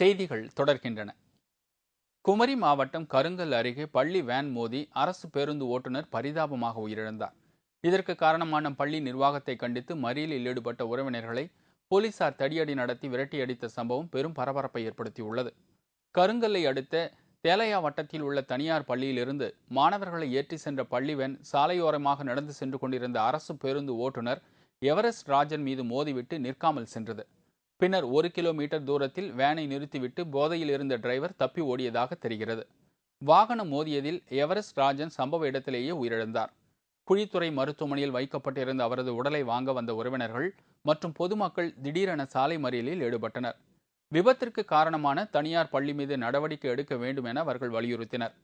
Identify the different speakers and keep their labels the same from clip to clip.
Speaker 1: செய்திகள் தொடர்கின்றன. குமரி மாவட்டம் கருங்கல் அருகே பள்ளி வேன் மோதி அரசு பேருந்து ஓட்டுநர் பரிதாபமாக உயிரிழந்தார். இதற்கு காரணமான பள்ளி நிர்வாகத்தை கண்டித்து மறியலில் ஈடுபட்ட உறவினர்களை போலீசார் தடியடி நடத்தி விரட்டியடித்த சம்பவம் பெரும் பரபரப்பை ஏற்படுத்தியுள்ளது. கருங்கல்லை அடுத்த தேலையா வட்டத்தில் உள்ள தனியார் பள்ளியிலிருந்து மாணவர்களை ஏற்றி சென்ற பள்ளி வேன் சாலையோரமாக நடந்து சென்று கொண்டிருந்த அரசு பேருந்து ஓட்டுநர் எவரெஸ்ட் ராஜன் மீது மோதிவிட்டு நிற்காமல் சென்றது. பின்னர் 1 கிலோமீட்டர் தூரத்தில் வேனை நிறுத்திவிட்டு போதையில் இருந்த டிரைவர் தப்பி ஓடியதாக தெரிகிறது. வாகனம் மோதியதில் எவரெஸ்ட் ராஜன் சம்பவ இடத்திலேயே உயிரிழந்தார். குழித்துறை மருத்துவமனையில் வைக்கப்பட்டிருந்த அவரது உடலை வாங்க வந்த உறவினர்கள் மற்றும் பொதுமக்கள் திடீரென சாலை மறியலில் ஈடுபட்டனர். விபத்திற்கு காரணமான தனியார் பள்ளி மீது நடவடிக்கை எடுக்க வேண்டும் என அவர்கள் வலியுறுத்தினர்.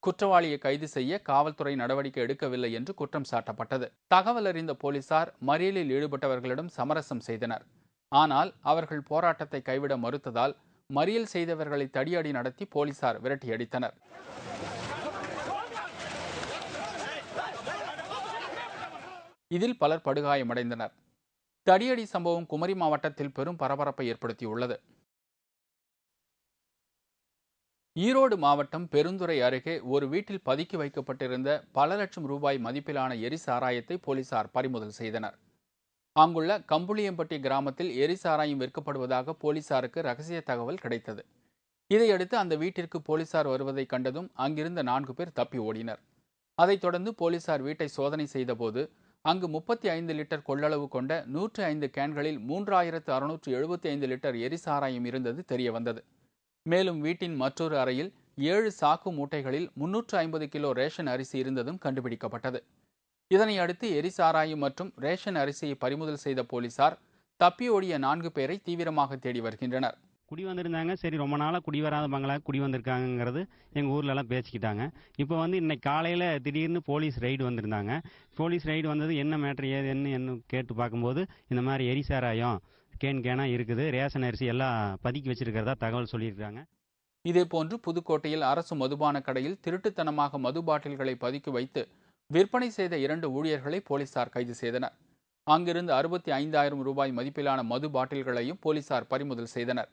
Speaker 1: குற்றவாளியை கைது செய்ய காவல்துறை நடவடிக்கை எடுக்கவில்லை என்று குற்றம் சாட்டப்பட்டது. தகவல் அறிந்த போலீசார் மறியலில் ஈடுபட்டவர்களிடம் சமரசம் செய்தனர். ஆனால் அவர்கள் போராட்டத்தை கைவிட மறுத்ததால் மறியல் செய்தவர்களை தடியடி நடத்தி போலீசார் விரட்டியடித்தனர். இதில் பலர் படுகாயமடைந்தனர். தடியடி சம்பவம் குமரி மாவட்டத்தில் பெரும் பரபரப்பை ஏற்படுத்தியுள்ளது. ஈரோடு மாவட்டம் பெருந்துறை அருகே ஒரு வீட்டில் பதுக்கி வைக்கப்பட்டிருந்த பல லட்சம் ரூபாய் மதிப்பிலான எரிசாராயத்தை போலீசார் பறிமுதல் செய்தனர். அங்குள்ள கம்புளியம்பட்டி கிராமத்தில் எரிசாராயம் விற்கப்படுவதாக போலீசாருக்கு ரகசிய தகவல் கிடைத்தது. இதையடுத்து அந்த வீட்டிற்கு போலீசார் வருவதை கண்டதும் அங்கிருந்த 4 பேர் தப்பி ஓடினர். அதைத் தொடர்ந்து போலீசார் வீட்டை சோதனை செய்தபோது அங்கு 35 லிட்டர் கொள்ளளவு கொண்ட 105 கேன்களில் 3675 லிட்டர் எரிசாராயம் இருந்தது தெரியவந்தது. மேலும் வீட்டின் மற்றொரு அறையில் 7 சாக்கு மூட்டைகளில் 350 கிலோ ரேஷன் அரிசி இருந்ததும் கண்டுபிடிக்கப்பட்டது. இதனை அடுத்து எரிசாராயம் மற்றும் ரேஷன் அரிசியை பறிமுதல் செய்த போலீசார் தப்பி ஓடிய 4 பேரை தீவிரமாக தேடி வருகின்றனர்.
Speaker 2: குடி வந்திருந்தாங்க. சரி, ரொம்ப நாளாக குடி வராத பங்களாக குடி வந்திருக்காங்கிறது எங்கள் ஊர்லலாம் பேசிக்கிட்டாங்க. இப்போ இன்னைக்கு காலையில் திடீர்னு போலீஸ் ரைடு வந்திருந்தாங்க. போலீஸ் ரைடு வந்தது என்ன மேட்ரு என்ன கேட்டு பார்க்கும்போது இந்த மாதிரி எரிசாராயம் கேனாக இருக்குது, ரேஷன் அரிசி எல்லாம் பதுக்கி வச்சிருக்கிறதா தகவல் சொல்லியிருக்காங்க.
Speaker 1: இதேபோன்று புதுக்கோட்டையில் அரசு மதுபான கடையில் திருட்டுத்தனமாக மது பாட்டில்களை பதுக்கி வைத்து விற்பனை செய்த 2 ஊழியர்களை போலீசார் கைது செய்தனர். அங்கிருந்து 65,000 ரூபாய் மதிப்பிலான மது பாட்டில்களையும் போலீசார் பறிமுதல் செய்தனர்.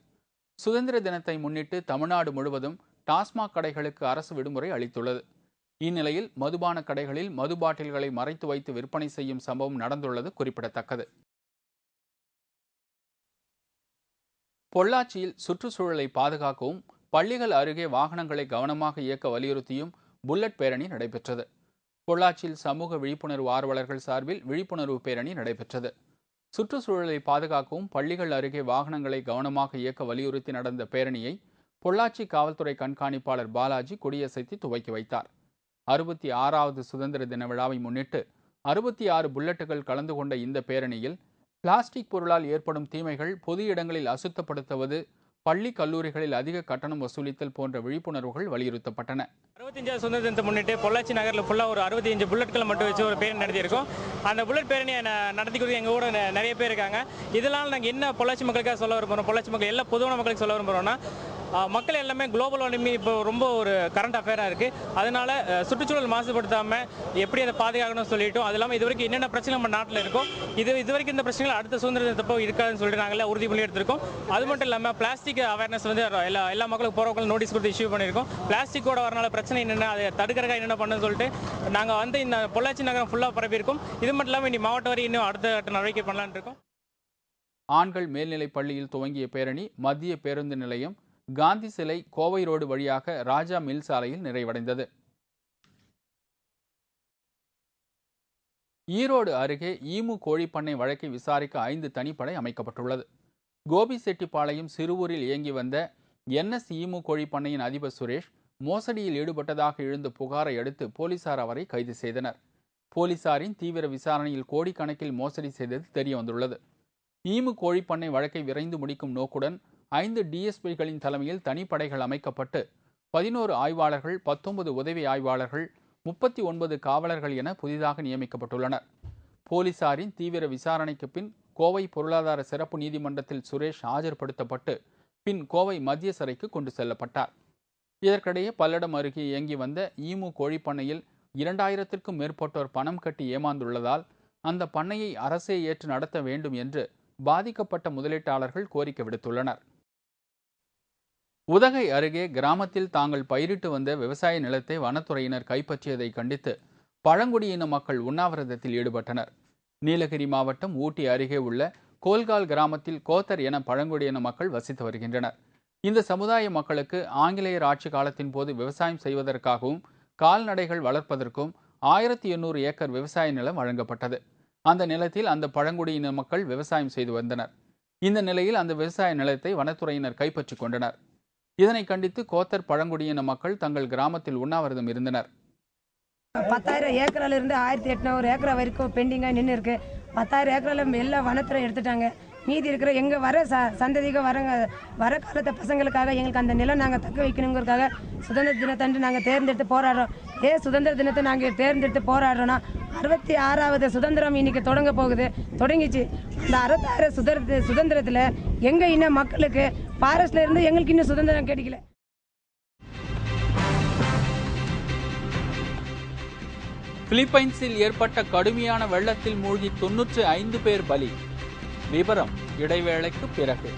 Speaker 1: சுதந்திர தினத்தை முன்னிட்டு தமிழ்நாடு முழுவதும் டாஸ்மாக் கடைகளுக்கு அரசு விடுமுறை அளித்துள்ளது. இந்நிலையில் மதுபான கடைகளில் மது பாட்டில்களை மறைத்து வைத்து விற்பனை செய்யும் சம்பவம் நடந்துள்ளது குறிப்பிடத்தக்கது. பொள்ளாச்சியில் சுற்றுச்சூழலை பாதுகாக்கவும் பள்ளிகள் அருகே வாகனங்களை கவனமாக இயக்க வலியுறுத்தியும் புல்லட் பேரணி நடைபெற்றது. பொள்ளாச்சியில் சமூக விழிப்புணர்வு ஆர்வலர்கள் சார்பில் விழிப்புணர்வு பேரணி நடைபெற்றது. சுற்றுச்சூழலை பாதுகாக்கவும் பள்ளிகள் அருகே வாகனங்களை கவனமாக இயக்க வலியுறுத்தி நடந்த பேரணியை பொள்ளாச்சி காவல்துறை கண்காணிப்பாளர் பாலாஜி கொடியசைத்து துவக்கி வைத்தார். 66வது சுதந்திர தின விழாவை முன்னிட்டு 66 புல்லட்டுகள் கலந்து கொண்ட இந்த பேரணியில் பிளாஸ்டிக் பொருளால் ஏற்படும் தீமைகள், பொது இடங்களில் அசுத்தப்படுத்துவது, பள்ளி கல்லூரிகளில் அதிக கட்டணம் வசூலித்தல் போன்ற விழிப்புணர்வுகள் வலியுறுத்தப்பட்டன.
Speaker 3: 65 சுதந்திர தினத்தை முன்னிட்டு பொள்ளாச்சி நகரில் ஃபுல்லாக ஒரு 65 புல்லட்களை மட்டும் வச்சு ஒரு பேரணி நடத்தியிருக்கோம். அந்த புல்லட் பேரணியை நடத்தி கொடுத்து எங்கள் கூட நிறைய பேர் இருக்காங்க. இதனால் நாங்கள் என்ன பொள்ளாச்சி மக்களுக்காக சொல்ல விரும்புகிறோம், பொள்ளாச்சி மக்கள் எல்லா பொதுவான மக்களுக்கு சொல்ல விரும்புகிறோம்னா, மக்கள் எல்லாமே குளோபல் வார்மிங் இப்போ ரொம்ப ஒரு கரண்ட் அஃபேராக இருக்குது. அதனால சுற்றுச்சூழல் மாசுபடுத்தாமல் எப்படி அதை பாதுகாக்கணும்னு சொல்லிட்டோம். அது இல்லாமல் இது வரைக்கும் என்னென்ன பிரச்சனை நம்ம நாட்டில் இருக்கும், இது வரைக்கும் இந்த பிரச்சனைகள் அடுத்த சுதந்திர தினத்தப்போ இருக்காதுன்னு சொல்லிட்டு நாங்கள் உறுதிமொழி எடுத்திருக்கோம். அது மட்டும் இல்லாமல் பிளாஸ்டிக் அவேர்னஸ் எல்லா மக்களுக்கும் போகிறவங்களும் நோட்டீஸ் கொடுத்து இஷ்யூ பண்ணியிருக்கோம். பிளாஸ்டிக்கோட வரனால பிரச்சனை என்னென்ன, அதை தடுக்கிறதுக்காக என்னென்ன பண்ணுன்னு சொல்லிட்டு நாங்கள் இந்த பொள்ளாச்சி நகரம் ஃபுல்லாக பரப்பியிருக்கோம். இது மட்டும் இல்லாமல் இனி மாவட்டம் வரை இன்னும் அடுத்த நடவடிக்கை பண்ணலான்னு இருக்கோம்.
Speaker 1: ஆண்கள் மேல்நிலைப் பள்ளியில் துவங்கிய பேரணி மத்திய பேருந்து நிலையம், காந்தி சிலை, கோவை ரோடு வழியாக ராஜா மில் சாலையில் நிறைவடைந்தது. ஈரோடு அருகே ஈமு கோழிப்பண்ணை வழக்கை விசாரிக்க 5 தனிப்படை அமைக்கப்பட்டுள்ளது. கோபிசெட்டிப்பாளையம் சிறுவூரில் இயங்கி வந்த NS ஈமு கோழிப்பண்ணையின் அதிபர் சுரேஷ் மோசடியில் ஈடுபட்டதாக எழுந்த புகாரை அடுத்து போலீசார் அவரை கைது செய்தனர். போலீசாரின் தீவிர விசாரணையில் கோடிக்கணக்கில் மோசடி செய்தது தெரியவந்துள்ளது. ஈமு கோழிப்பண்ணை வழக்கை விரைந்து முடிக்கும் நோக்குடன் 5 DSPகளின் தலைமையில் தனிப்படைகள் அமைக்கப்பட்டு 11 ஆய்வாளர்கள், 19 உதவி ஆய்வாளர்கள், 39 காவலர்கள் என புதிதாக நியமிக்கப்பட்டுள்ளனர். போலீசாரின் தீவிர விசாரணைக்கு பின் கோவை பொருளாதார சிறப்பு நீதிமன்றத்தில் சுரேஷ் ஆஜர்படுத்தப்பட்டு பின் கோவை மத்திய சிறைக்கு கொண்டு செல்லப்பட்டார். இதற்கிடையே பல்லடம் அருகே இயங்கி வந்த ஈமு கோழிப்பண்ணையில் 2000க்கும் மேற்பட்டோர் பணம் கட்டி ஏமாந்துள்ளதால் அந்த பண்ணையை அரசே ஏற்று நடத்த வேண்டும் என்று பாதிக்கப்பட்ட முதலீட்டாளர்கள் கோரிக்கை விடுத்துள்ளனர். உதகை அருகே கிராமத்தில் தாங்கள் பயிரிட்டு வந்த விவசாய நிலத்தை வனத்துறையினர் கைப்பற்றியதை கண்டித்து பழங்குடியின மக்கள் உண்ணாவிரதத்தில் ஈடுபட்டனர். நீலகிரி மாவட்டம் ஊட்டி அருகே உள்ள கோல்கால் கிராமத்தில் கோத்தர் என பழங்குடியின மக்கள் வசித்து வருகின்றனர். இந்த சமுதாய மக்களுக்கு ஆங்கிலேயர் ஆட்சி காலத்தின் போது விவசாயம் செய்வதற்காகவும் கால்நடைகள் வளர்ப்பதற்கும் 1800 ஏக்கர் விவசாய நிலம் வழங்கப்பட்டது. அந்த நிலத்தில் அந்த பழங்குடியின மக்கள் விவசாயம் செய்து வந்தனர். இந்த நிலையில் அந்த விவசாய நிலத்தை வனத்துறையினர் கைப்பற்றிக் கொண்டனர். இதனை கண்டித்து கோத்தர் பழங்குடியின மக்கள் தங்கள் கிராமத்தில் உண்ணாவிரதம் இருந்தனர்.
Speaker 4: 10,000 ஏக்கரில் இருந்து 1800 ஏக்கரா வரைக்கும் பெண்டிங்காக நின்று இருக்கு. 10,000 ஏக்கரில் எல்லாம் வனத்துறை எடுத்துட்டாங்க. மீதி இருக்கிற எங்கள் வர சந்ததிக்கு வர காலத்தை பசங்களுக்காக எங்களுக்கு அந்த நிலம் நாங்கள் தக்க வைக்கணுங்கிறதுக்காக சுதந்திர தினத்தன்று நாங்கள் தேர்ந்தெடுத்து போராடுறோம். சுதந்திர தினத்தை நாங்கள் தேர்ந்தெடுத்து போராடுறோன்னா 66வது சுதந்திரம் இன்னைக்கு தொடங்க போகுது. தொடங்கிச்சு. அந்த 66 சுதந்திரத்தில் எங்கள் இன்னும் மக்களுக்கு ஃபாரஸ்ட்ல இருந்து எங்களுக்கு இன்னும் சுதந்திரம் கிடைக்கல.
Speaker 1: பிலிப்பைன்ஸில் ஏற்பட்ட கடுமையான வெள்ளத்தில் மூழ்கி 95 பேர் பலி. விவரம் இடைவேளைக்கு பிறகு.